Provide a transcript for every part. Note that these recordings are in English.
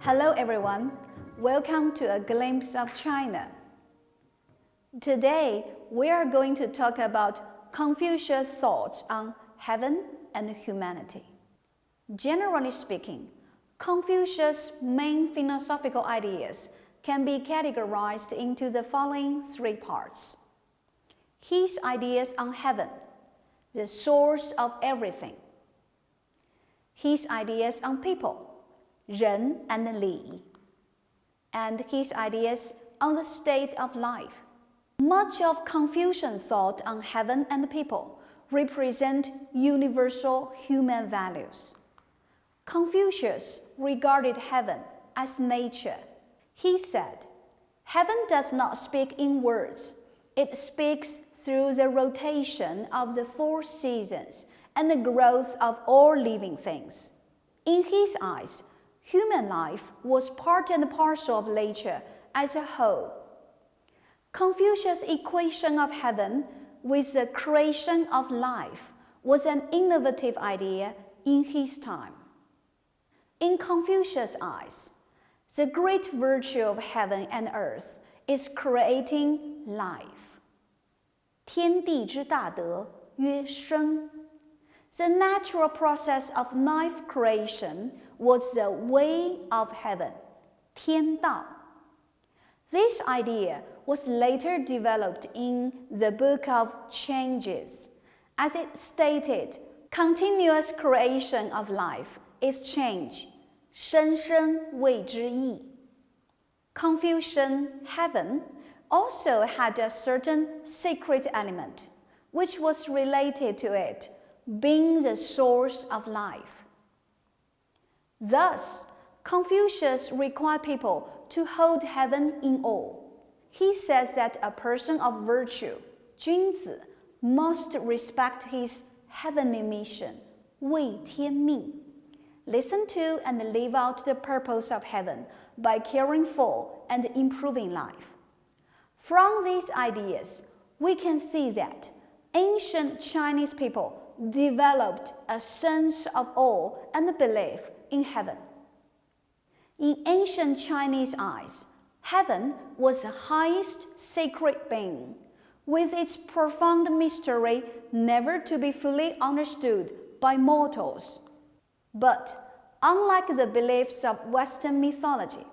Hello everyone, welcome to A Glimpse of China. Today, we are going to talk about Confucius' thoughts on heaven and humanity. Generally speaking, Confucius' main philosophical ideas can be categorized into the following three parts. His ideas on heaven, the source of everything. His ideas on people, 人 and 理, and his ideas on the state of life. Much of Confucian thought on heaven and people represent universal human values. Confucius regarded heaven as nature. He said, "Heaven does not speak in words. It speaks through the rotation of the four seasons and the growth of all living things." In his eyes, human life was part and parcel of nature as a whole. Confucius' equation of heaven with the creation of life was an innovative idea in his time. In Confucius' eyes, the great virtue of heaven and earth is creating life. 天地之大德曰生. The natural process of life creation was the way of heaven, 天道. This idea was later developed in the Book of Changes. As it stated, continuous creation of life is change, 生生谓之义. Confucian heaven also had a certain sacred element, which was related to it being the source of life. Thus, Confucius required people to hold heaven in awe. He says that a person of virtue, 君子, must respect his heavenly mission, 为天命. Listen to and live out the purpose of heaven by caring for and improving life. From these ideas, we can see that ancient Chinese people developed a sense of awe and belief in heaven. In ancient Chinese eyes, heaven was the highest sacred being, with its profound mystery never to be fully understood by mortals. But unlike the beliefs of Western mythology,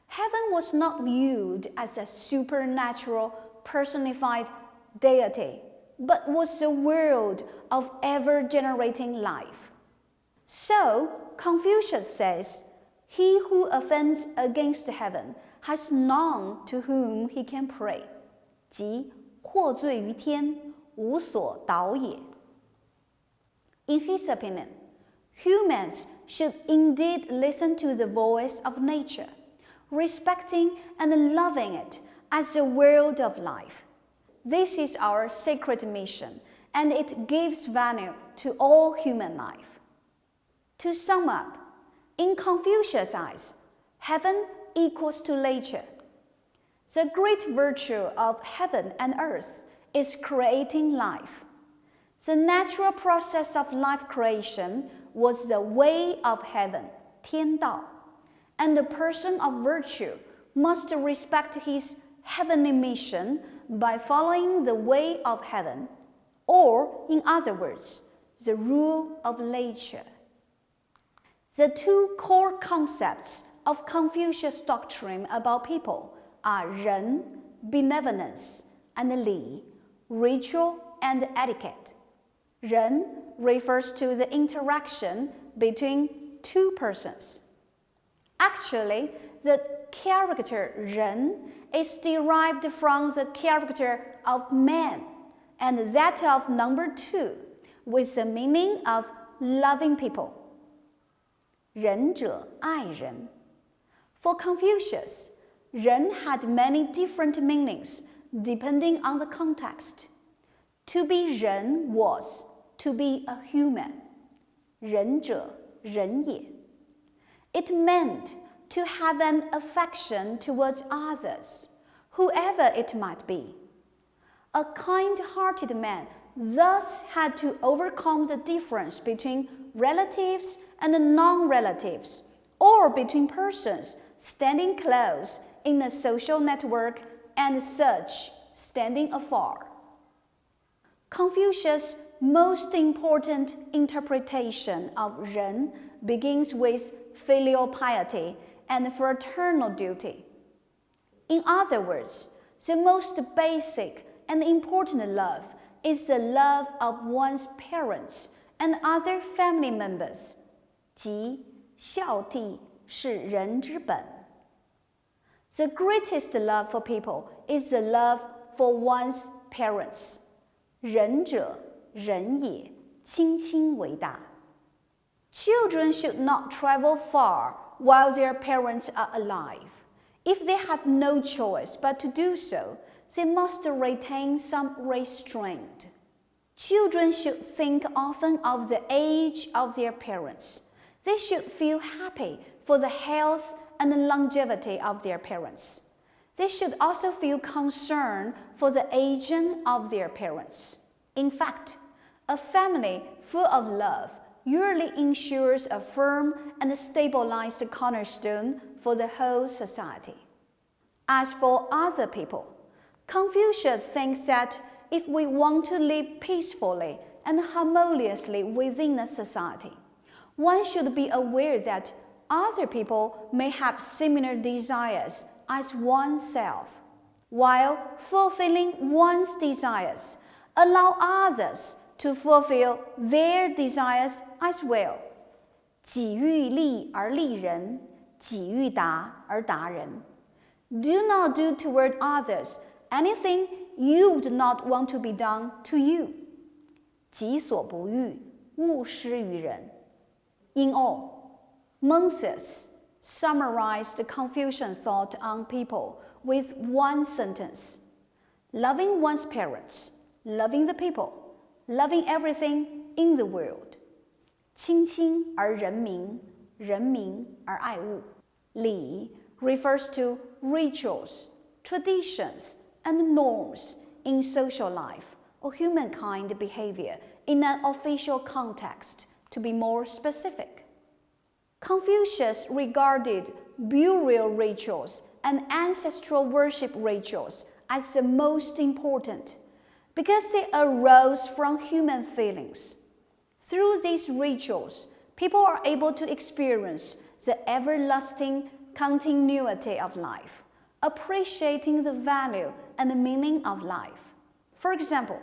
heaven was not viewed as a supernatural personified deity, but was a world of ever-generating life. So, Confucius says, "He who offends against heaven has none to whom he can pray." 即获罪于天，无所祷也. In his opinion, humans should indeed listen to the voice of nature, respecting and loving it as a world of life. This is our sacred mission, and it gives value to all human life. To sum up, in Confucius' eyes, heaven equals to nature. The great virtue of heaven and earth is creating life. The natural process of life creation was the way of heaven, 天道, and the person of virtue must respect his heavenly mission by following the way of heaven, or, in other words, the rule of nature. The two core concepts of Confucius' doctrine about people are 仁, benevolence, and 礼, ritual and etiquette. 仁 refers to the interaction between two persons. Actually, the character 仁 is derived from the character of man and that of number 2, with the meaning of loving people. 仁者爱人. For Confucius, 仁 had many different meanings depending on the context. To be 仁 was to be a human. 仁者仁也. It meant to have an affection towards others, whoever it might be. A kind-hearted man thus had to overcome the difference between relatives and non-relatives, or between persons standing close in a social network and such standing afar. Confucius' most important interpretation of 仁 begins with filial piety and fraternal duty. In other words, the most basic and important love is the love of one's parents and other family members. 即孝悌是人之本. The greatest love for people is the love for one's parents. 仁者仁也，亲亲为大. Children should not travel far while their parents are alive. If they have no choice but to do so, they must retain some restraint. Children should think often of the age of their parents. They should feel happy for the health and the longevity of their parents. They should also feel concern for the aging of their parents. In fact, a family full of love usually ensures a firm and stabilized cornerstone for the whole society. As for other people, Confucius thinks that if we want to live peacefully and harmoniously within a society, one should be aware that other people may have similar desires as oneself. While fulfilling one's desires, allow others to fulfill their desires as well. 己欲立而立人，己欲达而达人. Do not do toward others anything you would not want to be done to you. 己所不欲，勿施于人. In all, Confucius summarized the Confucian thought on people with one sentence: loving one's parents, loving the people, loving everything in the world. 亲亲而仁民，仁民而爱物. 礼 refers to rituals, traditions, and norms in social life or humankind behavior in an official context, to be more specific. Confucius regarded burial rituals and ancestral worship rituals as the most important because they arose from human feelings. Through these rituals, people are able to experience the everlasting continuity of life, appreciating the value and the meaning of life. For example,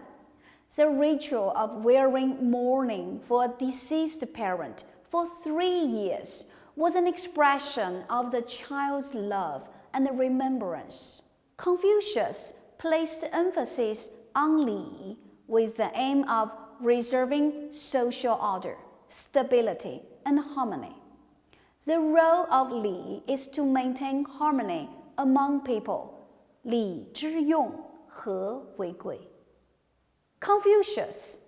the ritual of wearing mourning for a deceased parent for 3 years was an expression of the child's love and remembrance. Confucius placed emphasis on 礼 with the aim of preserving social order, stability, and harmony. The role of 礼 is to maintain harmony among people. 礼之用，和为贵. Confucius,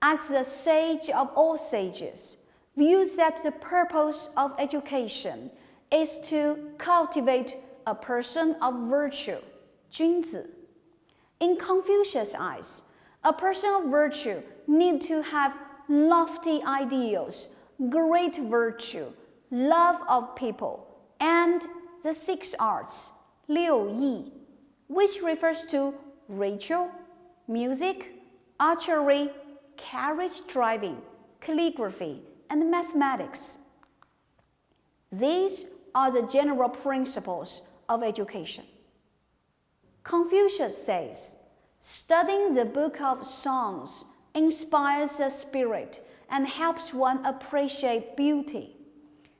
as the sage of all sages, views that the purpose of education is to cultivate a person of virtue, 君子. In Confucius' eyes, a person of virtue needs to have lofty ideals, great virtue, love of people, and the 6 arts, 六艺, which refers to ritual, music, archery, carriage driving, calligraphy, and mathematics. These are the general principles of education. Confucius says, studying the book of songs inspires the spirit and helps one appreciate beauty.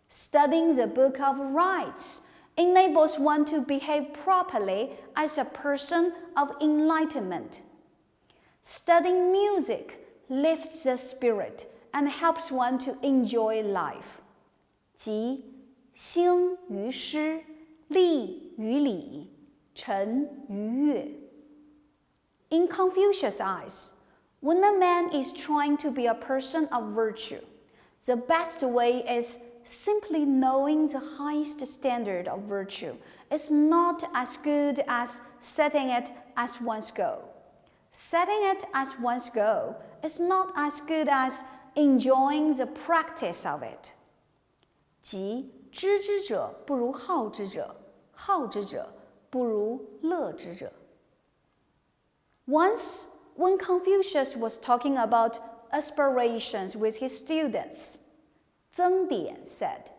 Studying the book of rites enables one to behave properly as a person of enlightenment. Studying music lifts the spirit and helps one to enjoy life. 即兴于诗，立于礼，沉于乐. In Confucius' eyes, when a man is trying to be a person of virtue, the best way is simply knowing the highest standard of virtue is not as good as setting it as one's goal. Setting it as one's goal is not as good as enjoying the practice of it. 即知之者不如好之者，好之者不如乐之者。Once, when Confucius was talking about aspirations with his students, Zeng Dian said,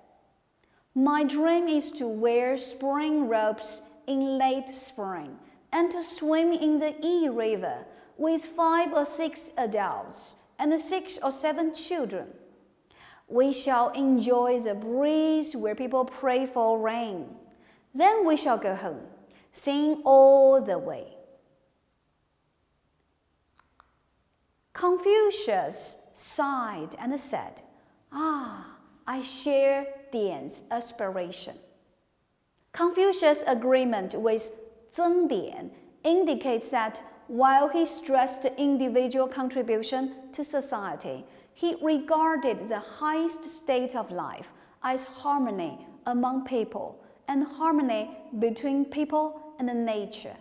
"My dream is to wear spring robes in late spring and to swim in the Yi River with 5 or 6 adults and 6 or 7 children. We shall enjoy the breeze where people pray for rain. Then we shall go home, singing all the way." Confucius sighed and said, I share Dian's aspiration. Confucius' agreement with Zeng Dian indicates that while he stressed individual contribution to society, he regarded the highest state of life as harmony among people and harmony between people and nature.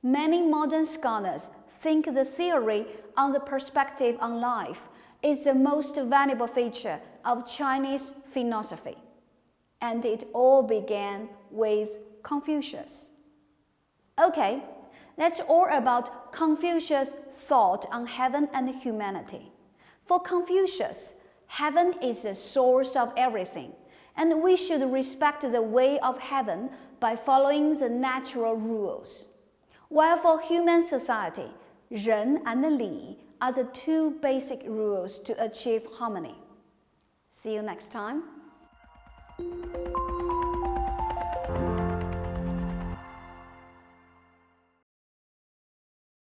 Many modern scholars think the theory on the perspective on life is the most valuable feature of Chinese philosophy, and it all began with Confucius. Okay, that's all about Confucius' thought on heaven and humanity. For Confucius, heaven is the source of everything, and we should respect the way of heaven by following the natural rules. While for human society, 仁 and 礼 are the 2 basic rules to achieve harmony. See you next time.